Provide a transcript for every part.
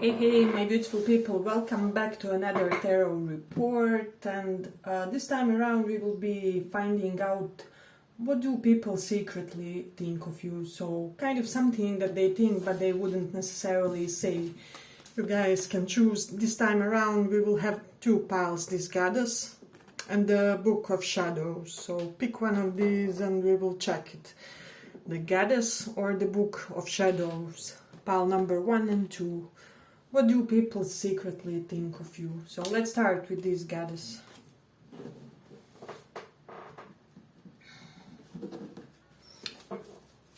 Hey, my beautiful people, welcome back to another tarot report, and this time around we will be finding out what do people secretly think of you. So kind of something that they think but they wouldn't necessarily say. You guys can choose. This time around we will have two piles, this goddess and the book of shadows. So pick one of these and we will check it. The goddess or the book of shadows. Pile number 1 and 2. What do people secretly think of you? So let's start with this goddess.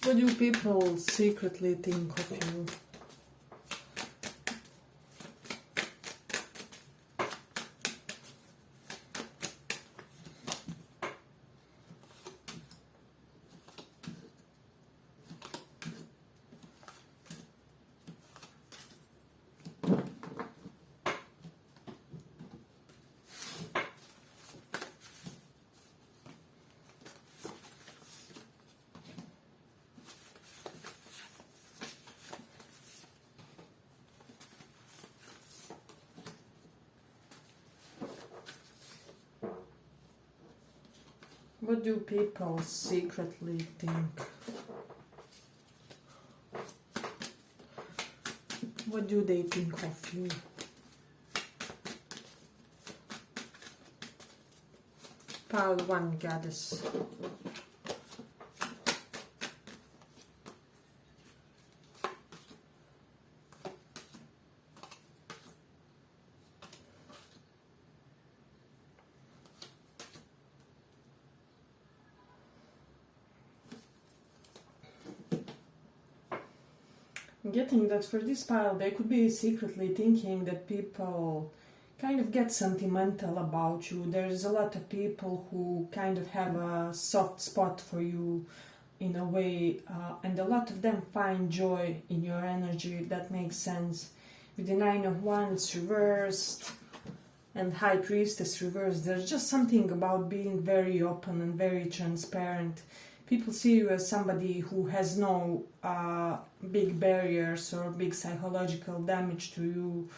What do people secretly think of you? What do people secretly think? What do they think of you? Pile 1, goddess. I'm getting that for this pile they could be secretly thinking that people kind of get sentimental about you. There's a lot of people who kind of have a soft spot for you in a way, and a lot of them find joy in your energy, if that makes sense. With the 9 of Wands reversed and High Priestess reversed, there's just something about being very open and very transparent. People see you as somebody who has no big barriers or big psychological damage to you.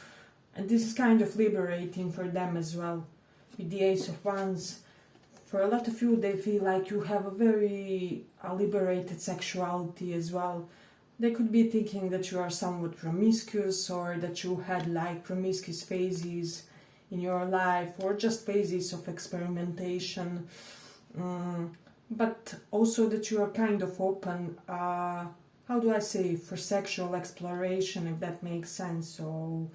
And this is kind of liberating for them as well. With the Ace of Wands, for a lot of you, they feel like you have a very liberated sexuality as well. They could be thinking that you are somewhat promiscuous, or that you had like promiscuous phases in your life, or just phases of experimentation. But also that you are kind of open, how do I say, for sexual exploration, if that makes sense. So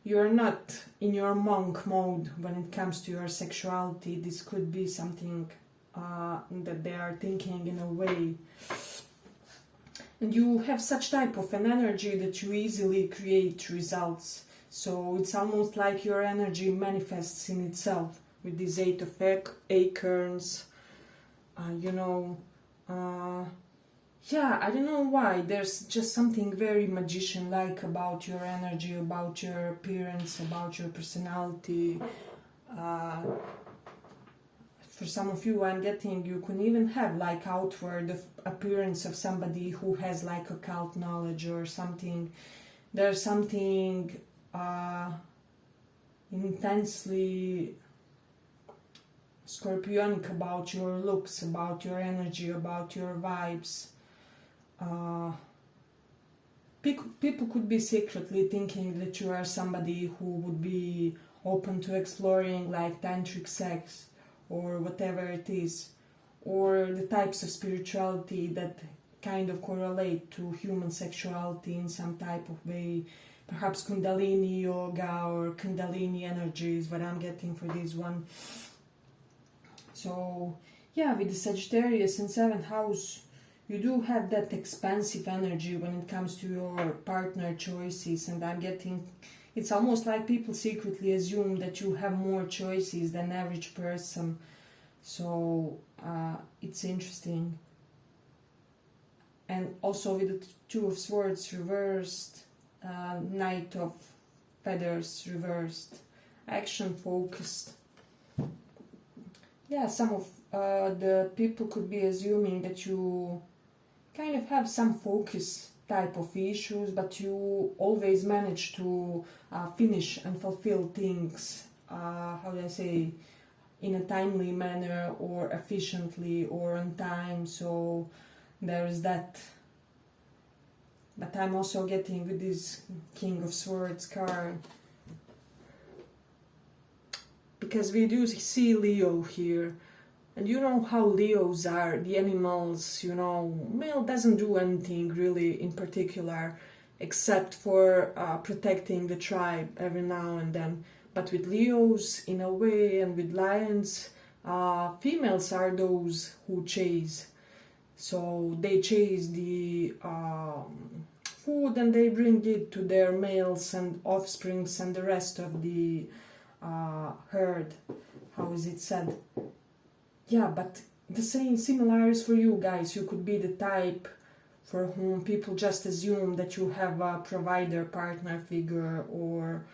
you're not in your monk mode when it comes to your sexuality. This could be something that they are thinking in a way. And you have such type of an energy that you easily create results. So it's almost like your energy manifests in itself. With this 8 of acorns, yeah, I don't know why, there's just something very magician-like about your energy, about your appearance, about your personality. For some of you, I'm getting, you can even have like outward appearance of somebody who has like occult knowledge or something. There's something intensely Scorpionic about your looks, about your energy, about your vibes. People could be secretly thinking that you are somebody who would be open to exploring like tantric sex or whatever it is, or the types of spirituality that kind of correlate to human sexuality in some type of way. Perhaps Kundalini yoga or Kundalini energy is what I'm getting for this one. So, yeah, with the Sagittarius in 7th house, you do have that expansive energy when it comes to your partner choices, and I'm getting, it's almost like people secretly assume that you have more choices than average person. So, it's interesting. And also with the 2 of Swords reversed, Knight of Feathers reversed, action focused. Yeah, some of the people could be assuming that you kind of have some focus type of issues, but you always manage to finish and fulfill things, how do I say, in a timely manner or efficiently or on time. So there is that. But I'm also getting with this King of Swords card, because we do see Leo here. And you know how Leos are, the animals, you know, male doesn't do anything really in particular except for protecting the tribe every now and then. But with Leos, in a way, and with lions, females are those who chase. So they chase the food and they bring it to their males and offsprings and the rest of the herd. How is it said? Yeah, but the same similar is for you guys. You could be the type for whom people just assume that you have a provider, partner figure, or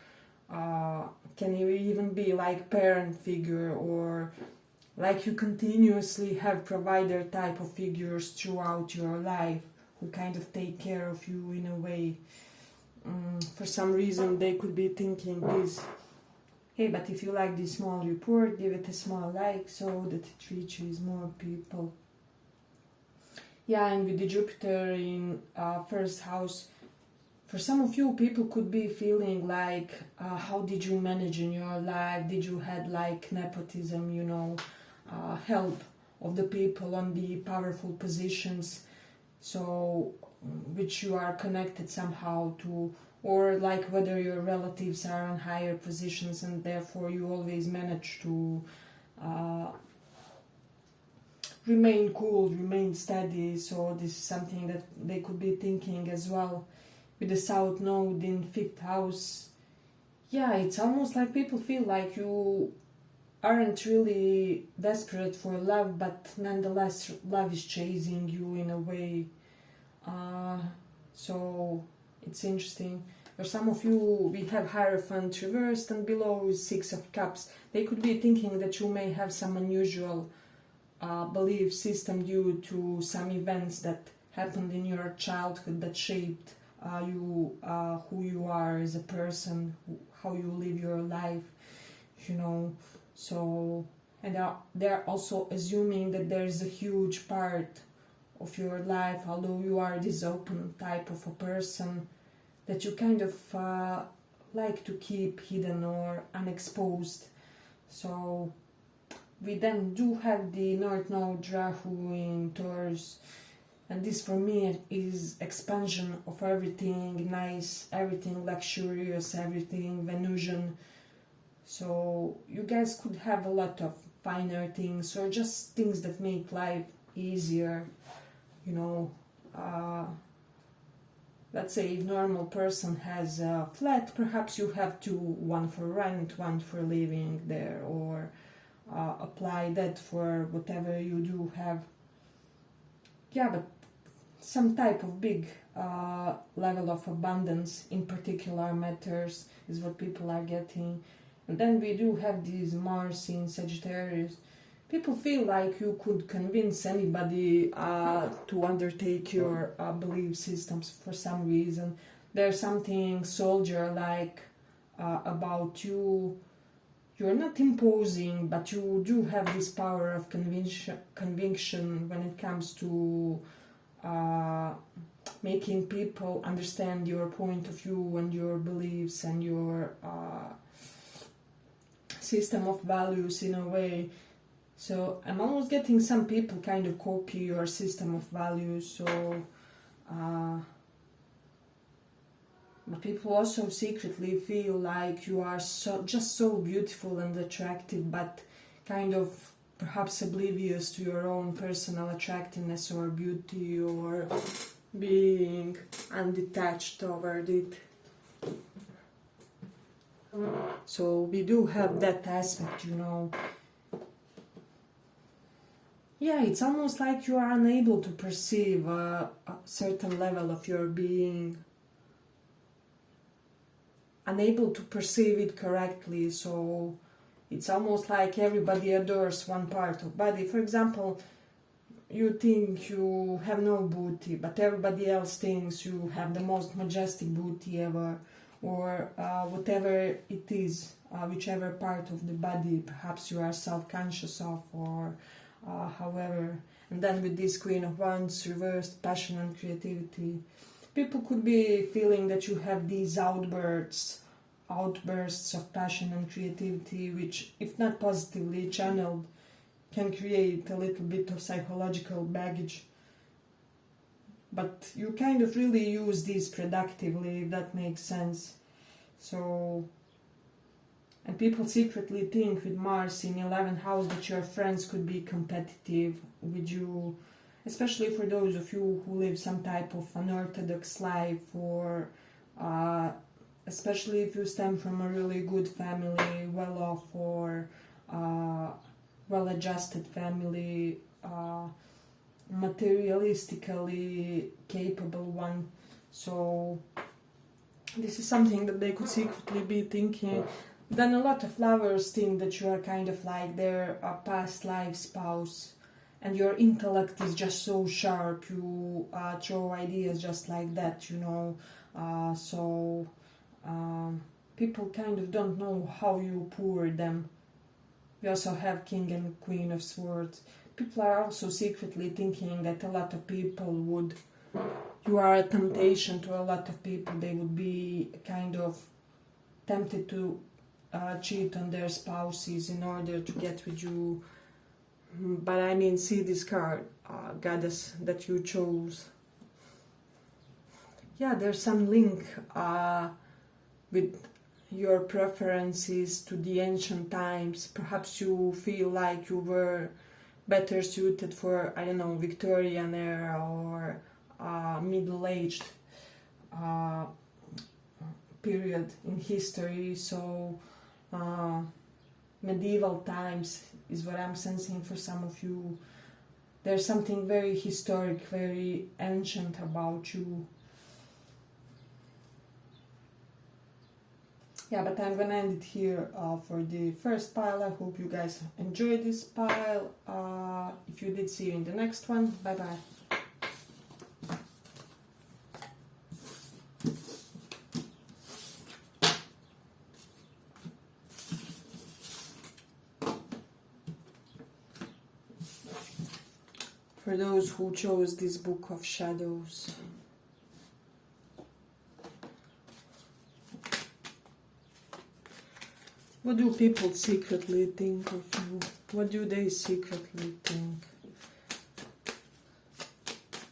can you even be like parent figure, or like you continuously have provider type of figures throughout your life who kind of take care of you in a way. For some reason they could be thinking this. Hey, but if you like this small report, give it a small like so that it reaches more people. Yeah, and with the Jupiter in first house, for some of you, people could be feeling like, how did you manage in your life? Did you had like nepotism, you know, help of the people on the powerful positions, so which you are connected somehow to, or like whether your relatives are on higher positions and therefore you always manage to remain cool, remain steady. So this is something that they could be thinking as well. With the South Node in 5th house, yeah, it's almost like people feel like you aren't really desperate for love, but nonetheless love is chasing you in a way. So it's interesting. For some of you, we have Hierophant reversed and below is 6 of Cups. They could be thinking that you may have some unusual belief system due to some events that happened in your childhood that shaped you, who you are as a person, how you live your life, you know. So, and they're also assuming that there is a huge part of your life, although you are this open type of a person, that you kind of like to keep hidden or unexposed. So we then do have the North Node Rahu in Taurus, and this for me is expansion of everything nice, everything luxurious, everything Venusian. So you guys could have a lot of finer things or just things that make life easier, you know. Let's say if normal person has a flat, perhaps you have two, one for rent, one for living there, or apply that for whatever you do have. Yeah, but some type of big level of abundance in particular matters is what people are getting. And then we do have this Mars in Sagittarius. People feel like you could convince anybody to undertake your belief systems for some reason. There's something soldier-like about you. You're not imposing, but you do have this power of conviction when it comes to making people understand your point of view and your beliefs and your system of values in a way. So I'm almost getting some people kind of copy your system of values. So but people also secretly feel like you are just so beautiful and attractive, but kind of perhaps oblivious to your own personal attractiveness or beauty, or being undetached toward it. So we do have that aspect, you know. Yeah, it's almost like you are unable to perceive a certain level of your being, unable to perceive it correctly. So it's almost like everybody adores one part of body. For example, you think you have no booty, but everybody else thinks you have the most majestic booty ever, or whatever it is, whichever part of the body perhaps you are self-conscious of, or however. And then with this Queen of Wands, reversed passion and creativity, people could be feeling that you have these outbursts of passion and creativity, which, if not positively channeled, can create a little bit of psychological baggage. But you kind of really use these productively, if that makes sense. So, and people secretly think with Mars in 11th house that your friends could be competitive with you, especially for those of you who live some type of unorthodox life, or especially if you stem from a really good family, well-off, or well-adjusted family, materialistically capable one. So this is something that they could secretly be thinking. Then a lot of lovers think that you are kind of like their past life spouse, and your intellect is just so sharp, you throw ideas just like that, you know. So people kind of don't know how you pour them. We also have King and Queen of Swords. People are also secretly thinking that a lot of people would, you are a temptation to a lot of people. They would be kind of tempted to cheat on their spouses in order to get with you. But I mean, see this card, Goddess, that you chose. Yeah, there's some link with your preferences to the ancient times. Perhaps you feel like you were better suited for, I don't know, Victorian era, or middle-aged period in history. So medieval times is what I'm sensing for some of you. There's something very historic, very ancient about you. Yeah, but I'm gonna end it here for the first pile. I hope you guys enjoyed this pile. If you did, see you in the next one. Bye bye. For those who chose this Book of Shadows. What do people secretly think of you? What do they secretly think?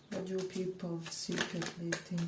What do people secretly think?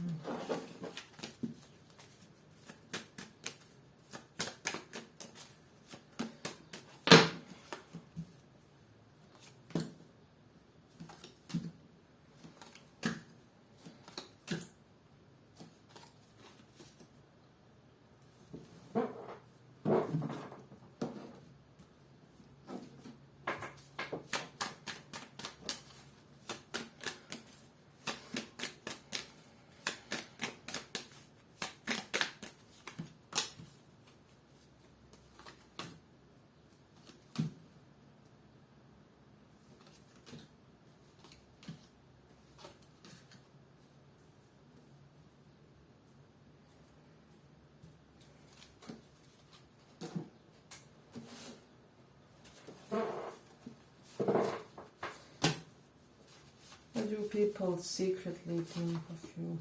What do people secretly think of you?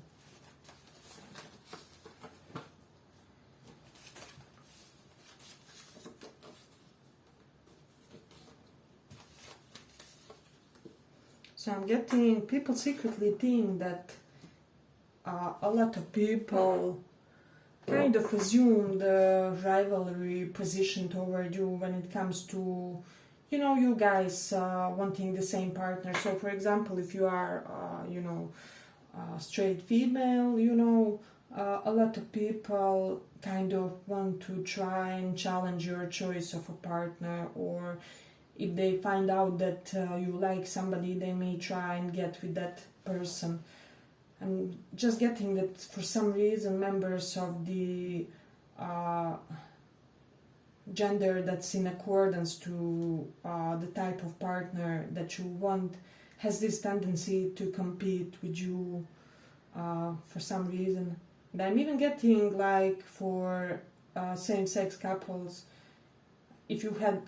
So I'm getting people secretly think that a lot of people kind of assume the rivalry position toward you when it comes to, you know, you guys wanting the same partner. So for example, if you are, you know, straight female, you know, a lot of people kind of want to try and challenge your choice of a partner, or if they find out that you like somebody, they may try and get with that person. I'm just getting that for some reason members of the gender that's in accordance to the type of partner that you want has this tendency to compete with you for some reason. And I'm even getting like for same-sex couples, if you had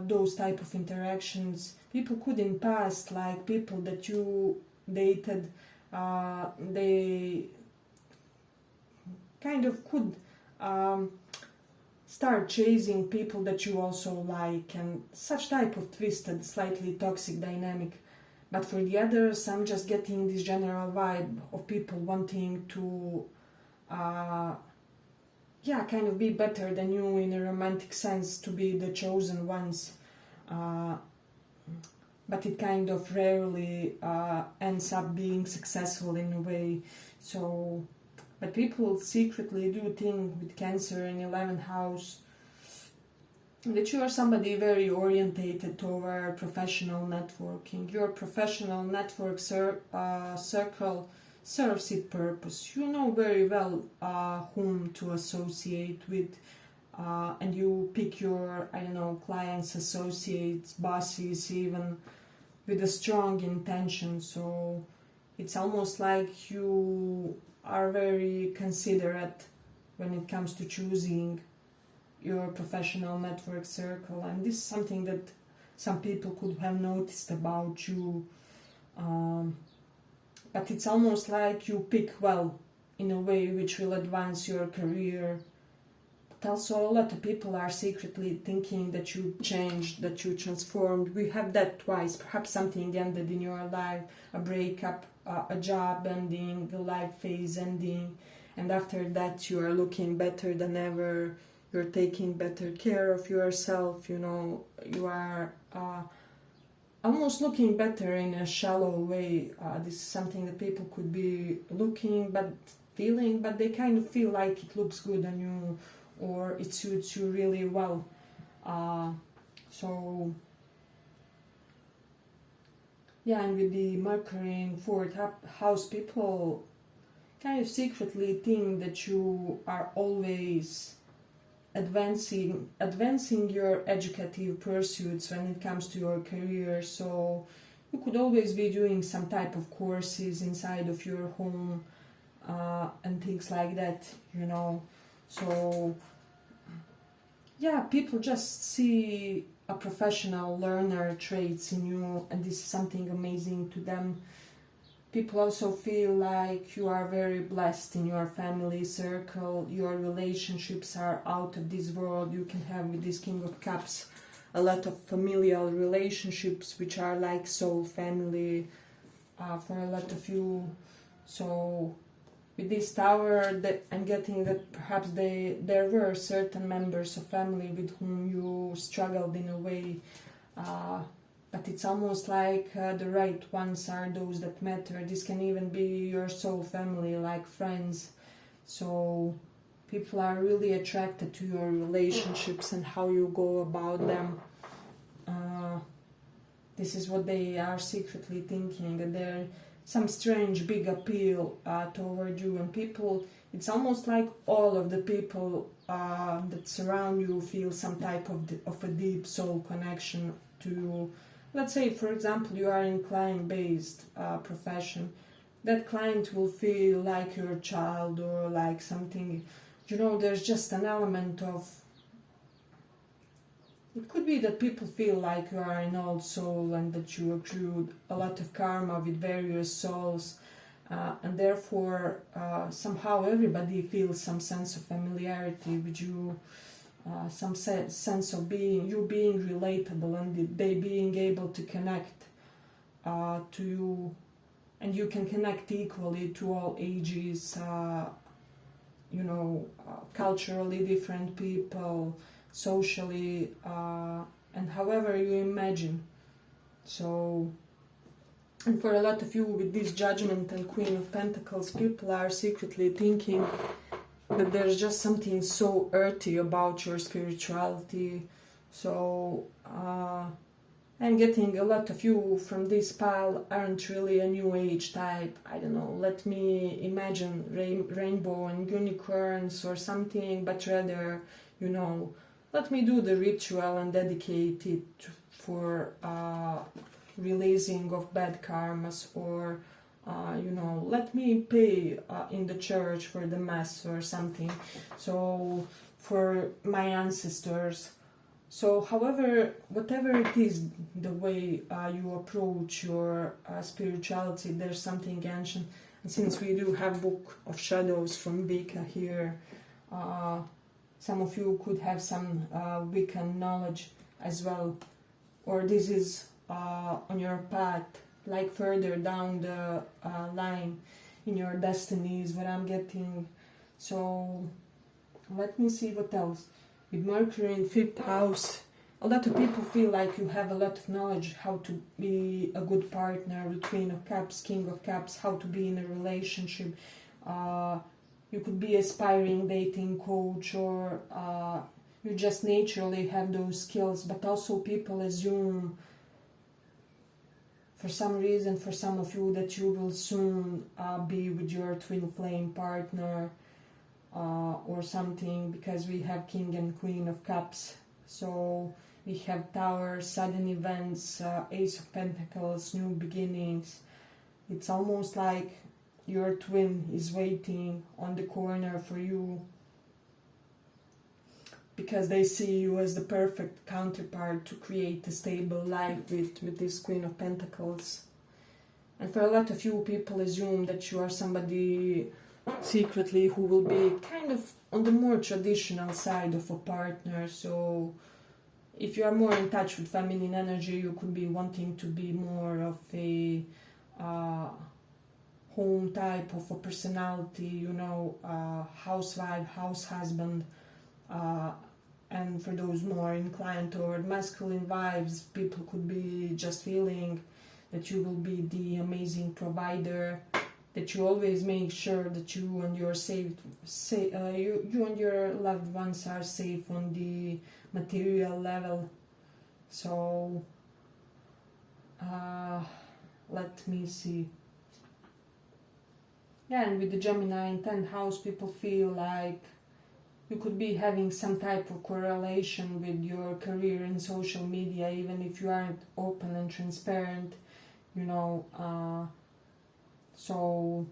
those type of interactions, people could in past, like people that you dated, they kind of could start chasing people that you also like, and such type of twisted, slightly toxic dynamic. But for the others, I'm just getting this general vibe of people wanting to kind of be better than you in a romantic sense, to be the chosen ones. But it kind of rarely ends up being successful in a way. So, but people secretly do think with Cancer in 11th house that you are somebody very orientated toward professional networking. Your professional network circle serves its purpose. You know very well whom to associate with, and you pick your, clients, associates, bosses, even with a strong intention. So it's almost like you are very considerate when it comes to choosing your professional network circle, and this is something that some people could have noticed about you. But it's almost like you pick well in a way which will advance your career. But also a lot of people are secretly thinking that you changed, that you transformed. We have that twice. Perhaps something ended in your life, a breakup, a job ending, the life phase ending, and after that you are looking better than ever. You're taking better care of yourself, you are almost looking better in a shallow way. This is something that people could be looking but feeling, but they kind of feel like it looks good on you or it suits you really well. And with the Mercury in 4th house, people kind of secretly think that you are always advancing your educative pursuits when it comes to your career. So you could always be doing some type of courses inside of your home and things like that, So people just see a professional learner traits in you, and this is something amazing to them. People also feel like you are very blessed in your family circle. Your relationships are out of this world. You can have, with this King of Cups, a lot of familial relationships which are like soul family for a lot of you. So with this Tower, I'm getting that perhaps there were certain members of family with whom you struggled in a way. But it's almost like the right ones are those that matter. This can even be your soul family, like friends. So people are really attracted to your relationships and how you go about them. This is what they are secretly thinking, and there's some strange big appeal toward you. And people, it's almost like all of the people that surround you feel some type of a deep soul connection to you. Let's say, for example, you are in client-based profession. That client will feel like your child or like something, there's just an element of, it could be that people feel like you are an old soul and that you accrued a lot of karma with various souls, and therefore somehow everybody feels some sense of familiarity with you. Some sense of being relatable, and they being able to connect to you, and you can connect equally to all ages, culturally different people, socially, and however you imagine. So, and for a lot of you with this Judgment and Queen of Pentacles, people are secretly thinking that there's just something so earthy about your spirituality. So I'm getting a lot of you from this pile aren't really a new age type. I don't know, let me imagine rainbow and unicorns or something, but rather, let me do the ritual and dedicate it for releasing of bad karmas, or you know, let me pay in the church for the mass or something, so for my ancestors. So however, whatever it is, the way you approach your spirituality, there's something ancient. And since we do have Book of Shadows from Vika here, some of you could have some Wiccan knowledge as well, or this is on your path, like further down the line in your destiny is what I'm getting. So let me see what else. With Mercury in 5th house, a lot of people feel like you have a lot of knowledge how to be a good partner with Queen of Cups, King of Cups, how to be in a relationship. You could be aspiring dating coach, or you just naturally have those skills, but also people assume for some reason, for some of you, that you will soon be with your twin flame partner or something, because we have King and Queen of Cups. So we have Tower, sudden events, Ace of Pentacles, new beginnings. It's almost like your twin is waiting on the corner for you, because they see you as the perfect counterpart to create a stable life with this Queen of Pentacles. And for a lot of you, people assume that you are somebody secretly who will be kind of on the more traditional side of a partner. So if you are more in touch with feminine energy, you could be wanting to be more of a home type of a personality, you know, housewife, house husband. And for those more inclined toward masculine vibes, people could be just feeling that you will be the amazing provider, that you always make sure that you and your you and your loved ones are safe on the material level. So let me see. Yeah, and with the Gemini in 10th house, people feel like you could be having some type of correlation with your career in social media, even if you aren't open and transparent, you know. So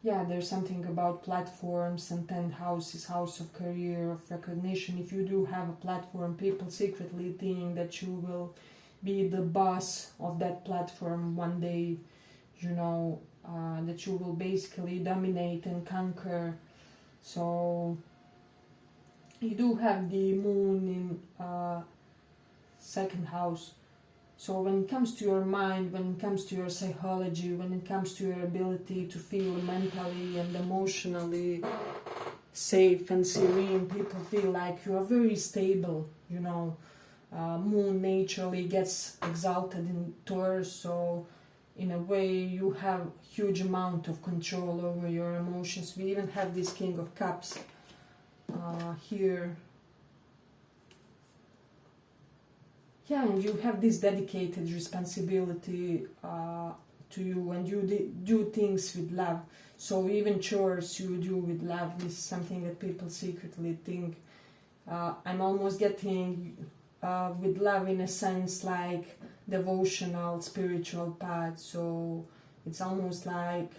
yeah, there's something about platforms, and 10th house is house of career, of recognition. If you do have a platform, people secretly think that you will be the boss of that platform one day, you know, that you will basically dominate and conquer. So you do have the moon in 2nd house. So when it comes to your mind, when it comes to your psychology, when it comes to your ability to feel mentally and emotionally safe and serene, people feel like you are very stable, you know. Moon naturally gets exalted in Taurus, so in a way you have huge amount of control over your emotions. We even have this King of Cups here. Yeah, and you have this dedicated responsibility to you, and you do things with love. So even chores you do with love. This is something that people secretly think. I'm almost getting with love in a sense like devotional, spiritual path. So it's almost like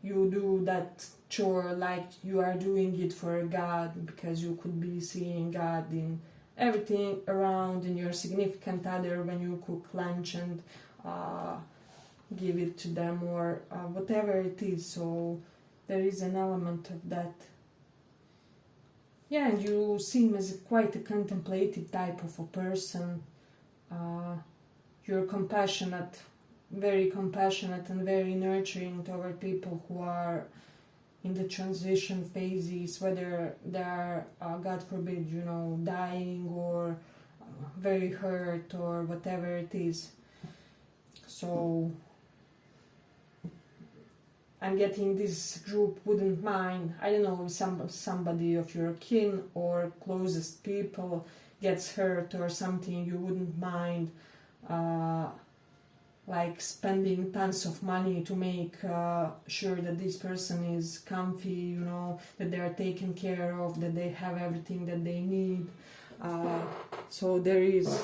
you do that chore like you are doing it for God, because you could be seeing God in everything around, in your significant other when you cook lunch and give it to them, or whatever it is. So there is an element of that. Yeah, and you seem as quite a contemplative type of a person. You're compassionate, very compassionate and very nurturing toward people who are in the transition phases, whether they are, God forbid, you know, dying or very hurt or whatever it is. So I'm getting this group wouldn't mind, I don't know, if somebody of your kin or closest people gets hurt or something, you wouldn't mind like spending tons of money to make sure that this person is comfy, you know, that they are taken care of, that they have everything that they need. So there is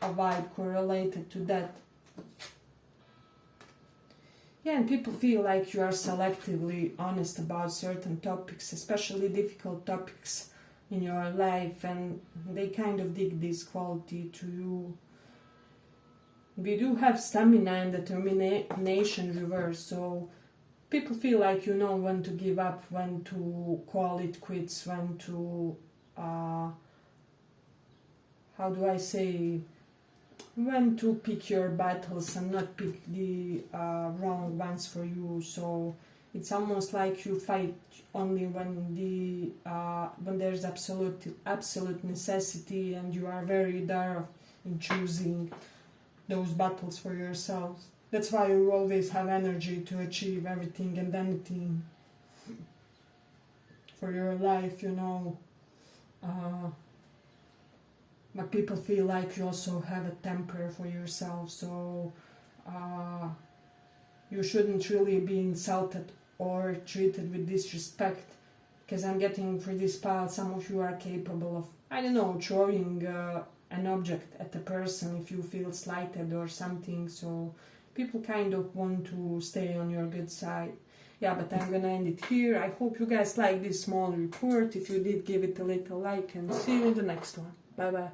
a vibe correlated to that. Yeah, and people feel like you are selectively honest about certain topics, especially difficult topics in your life, and they kind of dig this quality to you. We do have stamina and determination reverse, so people feel like you know when to give up, when to call it quits, when to, how do I say, when to pick your battles and not pick the wrong ones for you. So it's almost like you fight only when when there's absolute necessity, and you are very there in choosing those battles for yourselves. That's why you always have energy to achieve everything and anything for your life, you know. But people feel like you also have a temper for yourself, so you shouldn't really be insulted or treated with disrespect, because I'm getting for this pile some of you are capable of, I don't know, throwing an object at a person if you feel slighted or something, so people kind of want to stay on your good side. Yeah, but I'm gonna end it here. I hope you guys like this small report. If you did, give it a little like, and see you in the next one. Bye bye.